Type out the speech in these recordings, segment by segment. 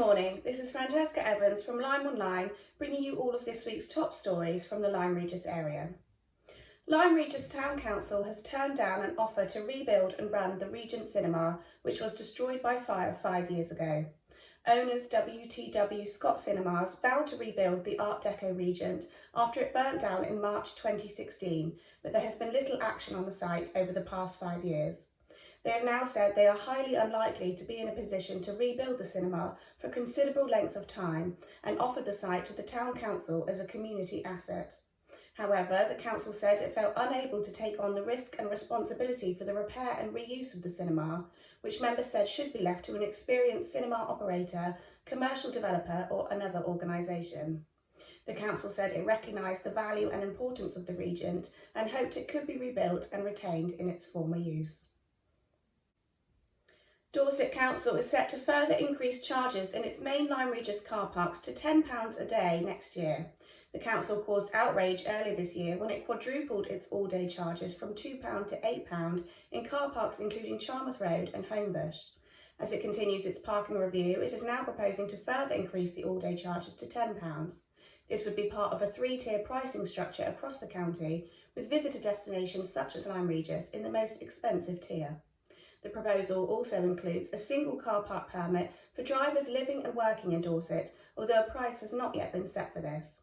morning, this is Francesca Evans from LymeOnline, bringing you all of this week's top stories from the Lyme Regis area. Lyme Regis Town Council has turned down an offer to rebuild and run the Regent Cinema, which was destroyed by fire 5 years ago. Owners WTW Scott Cinemas vowed to rebuild the Art Deco Regent after it burnt down in March 2016, but there has been little action on the site over the past 5 years. They have now said they are highly unlikely to be in a position to rebuild the cinema for a considerable length of time and offered the site to the Town Council as a community asset. However, the council said it felt unable to take on the risk and responsibility for the repair and reuse of the cinema, which members said should be left to an experienced cinema operator, commercial developer or another organisation. The council said it recognised the value and importance of the Regent and hoped it could be rebuilt and retained in its former use. Dorset Council is set to further increase charges in its main Lyme Regis car parks to £10 a day next year. The council caused outrage earlier this year when it quadrupled its all-day charges from £2 to £8 in car parks including Charmouth Road and Homebush. As it continues its parking review, it is now proposing to further increase the all-day charges to £10. This would be part of a 3-tier pricing structure across the county, with visitor destinations such as Lyme Regis in the most expensive tier. The proposal also includes a single car park permit for drivers living and working in Dorset, although a price has not yet been set for this.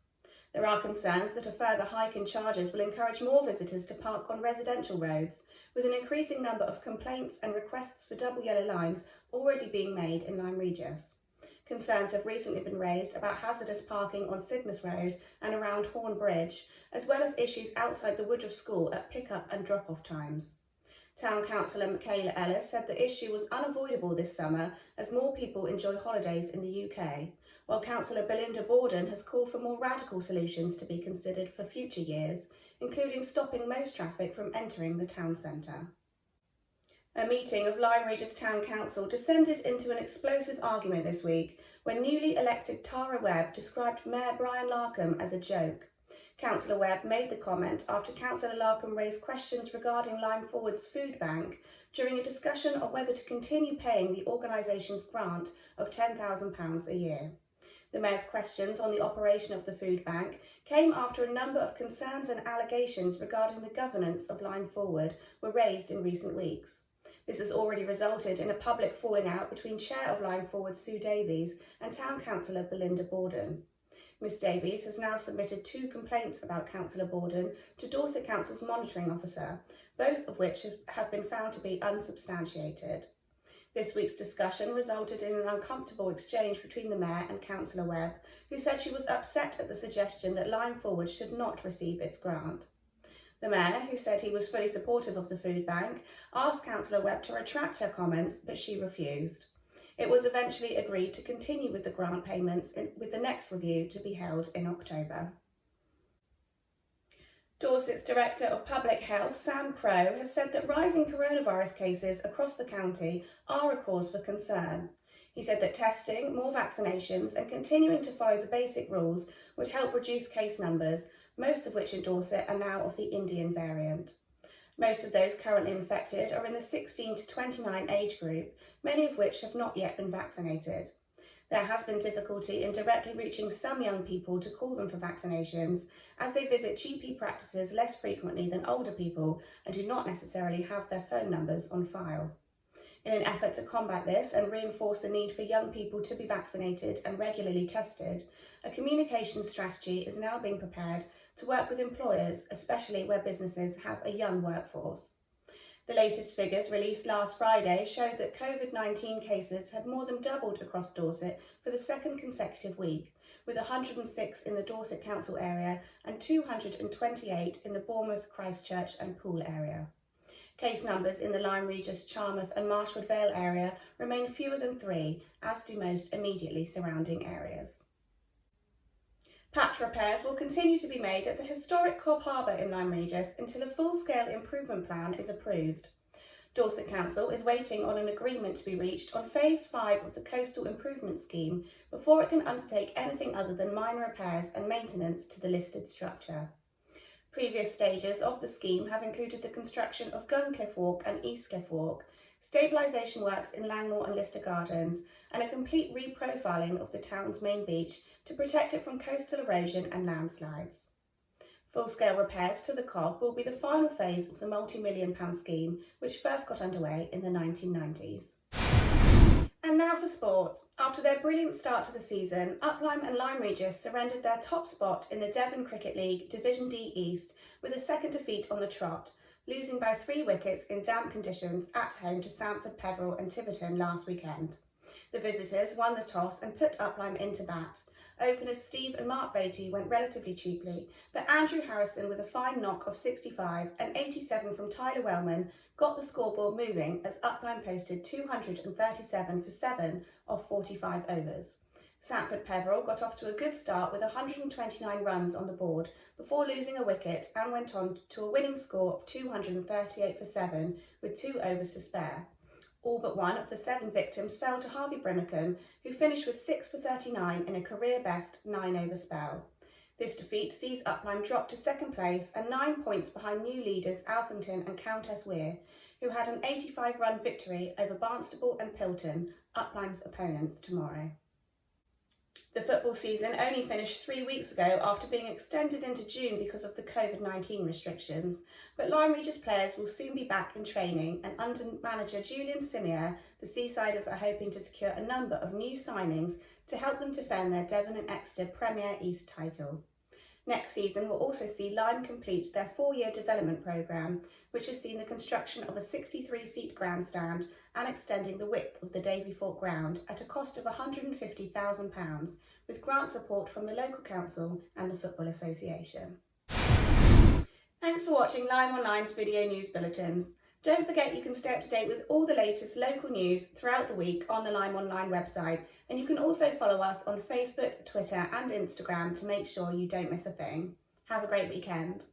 There are concerns that a further hike in charges will encourage more visitors to park on residential roads, with an increasing number of complaints and requests for double yellow lines already being made in Lyme Regis. Concerns have recently been raised about hazardous parking on Sidmouth Road and around Horn Bridge, as well as issues outside the Woodruff School at pick-up and drop-off times. Town Councillor Michaela Ellis said the issue was unavoidable this summer as more people enjoy holidays in the UK, while Councillor Belinda Borden has called for more radical solutions to be considered for future years, including stopping most traffic from entering the town centre. A meeting of Lyme Regis Town Council descended into an explosive argument this week when newly elected Tara Webb described Mayor Brian Larkham as a joke. Councillor Webb made the comment after Councillor Larkham raised questions regarding Lyme Forward's food bank during a discussion on whether to continue paying the organisation's grant of £10,000 a year. The Mayor's questions on the operation of the food bank came after a number of concerns and allegations regarding the governance of Lyme Forward were raised in recent weeks. This has already resulted in a public falling out between Chair of Lyme Forward Sue Davies and Town Councillor Belinda Borden. Ms Davies has now submitted 2 complaints about Councillor Borden to Dorset Council's monitoring officer, both of which have been found to be unsubstantiated. This week's discussion resulted in an uncomfortable exchange between the Mayor and Councillor Webb, who said she was upset at the suggestion that Lyme Forward should not receive its grant. The Mayor, who said he was fully supportive of the food bank, asked Councillor Webb to retract her comments, but she refused. It was eventually agreed to continue with the grant payments with the next review to be held in October. Dorset's Director of Public Health, Sam Crowe, has said that rising coronavirus cases across the county are a cause for concern. He said that testing, more vaccinations and continuing to follow the basic rules would help reduce case numbers, most of which in Dorset are now of the Indian variant. Most of those currently infected are in the 16 to 29 age group, many of which have not yet been vaccinated. There has been difficulty in directly reaching some young people to call them for vaccinations, as they visit GP practices less frequently than older people and do not necessarily have their phone numbers on file. In an effort to combat this and reinforce the need for young people to be vaccinated and regularly tested, a communications strategy is now being prepared to work with employers, especially where businesses have a young workforce. The latest figures released last Friday showed that COVID-19 cases had more than doubled across Dorset for the second consecutive week, with 106 in the Dorset Council area and 228 in the Bournemouth, Christchurch and Poole area. Case numbers in the Lyme Regis, Charmouth and Marshwood Vale area remain fewer than 3, as do most immediately surrounding areas. Patch repairs will continue to be made at the historic Cobb Harbour in Lyme Regis until a full-scale improvement plan is approved. Dorset Council is waiting on an agreement to be reached on Phase 5 of the Coastal Improvement Scheme before it can undertake anything other than minor repairs and maintenance to the listed structure. Previous stages of the scheme have included the construction of Guncliffe Walk and East Cliff Walk, stabilisation works in Langmoor and Lister Gardens, and a complete reprofiling of the town's main beach to protect it from coastal erosion and landslides. Full-scale repairs to the Cobb will be the final phase of the multi-million-pound scheme, which first got underway in the 1990s. And now for sport. After their brilliant start to the season, Uplyme and Lyme Regis surrendered their top spot in the Devon Cricket League Division D East with a second defeat on the trot, losing by 3 wickets in damp conditions at home to Sandford, Peveril and Tiverton last weekend. The visitors won the toss and put Uplyme into bat. Openers Steve and Mark Beatty went relatively cheaply, but Andrew Harrison with a fine knock of 65 and 87 from Tyler Wellman got the scoreboard moving as Uplyme posted 237 for 7 of 45 overs. Sandford Peveril got off to a good start with 129 runs on the board before losing a wicket and went on to a winning score of 238 for 7 with 2 overs to spare. All but one of the 7 victims fell to Harvey Brimacombe, who finished with 6 for 39 in a career-best 9-over spell. This defeat sees Uplyme drop to second place and 9 points behind new leaders Alphington and Countess Weir, who had an 85-run victory over Barnstaple and Pilton, Uplyme's opponents, tomorrow. The football season only finished 3 weeks ago after being extended into June because of the COVID-19 restrictions, but Lyme Regis players will soon be back in training, and under manager Regent Cinema, the Seasiders are hoping to secure a number of new signings to help them defend their Devon and Exeter Premier East title. Next season will also see Lyme complete their 4-year development programme, which has seen the construction of a 63-seat grandstand and extending the width of the Davy Fort ground at a cost of £150,000, with grant support from the local council and the Football Association. Thanks for watching LymeOnline's video news bulletins. Don't forget you can stay up to date with all the latest local news throughout the week on the LymeOnline website, and you can also follow us on Facebook, Twitter and Instagram to make sure you don't miss a thing. Have a great weekend.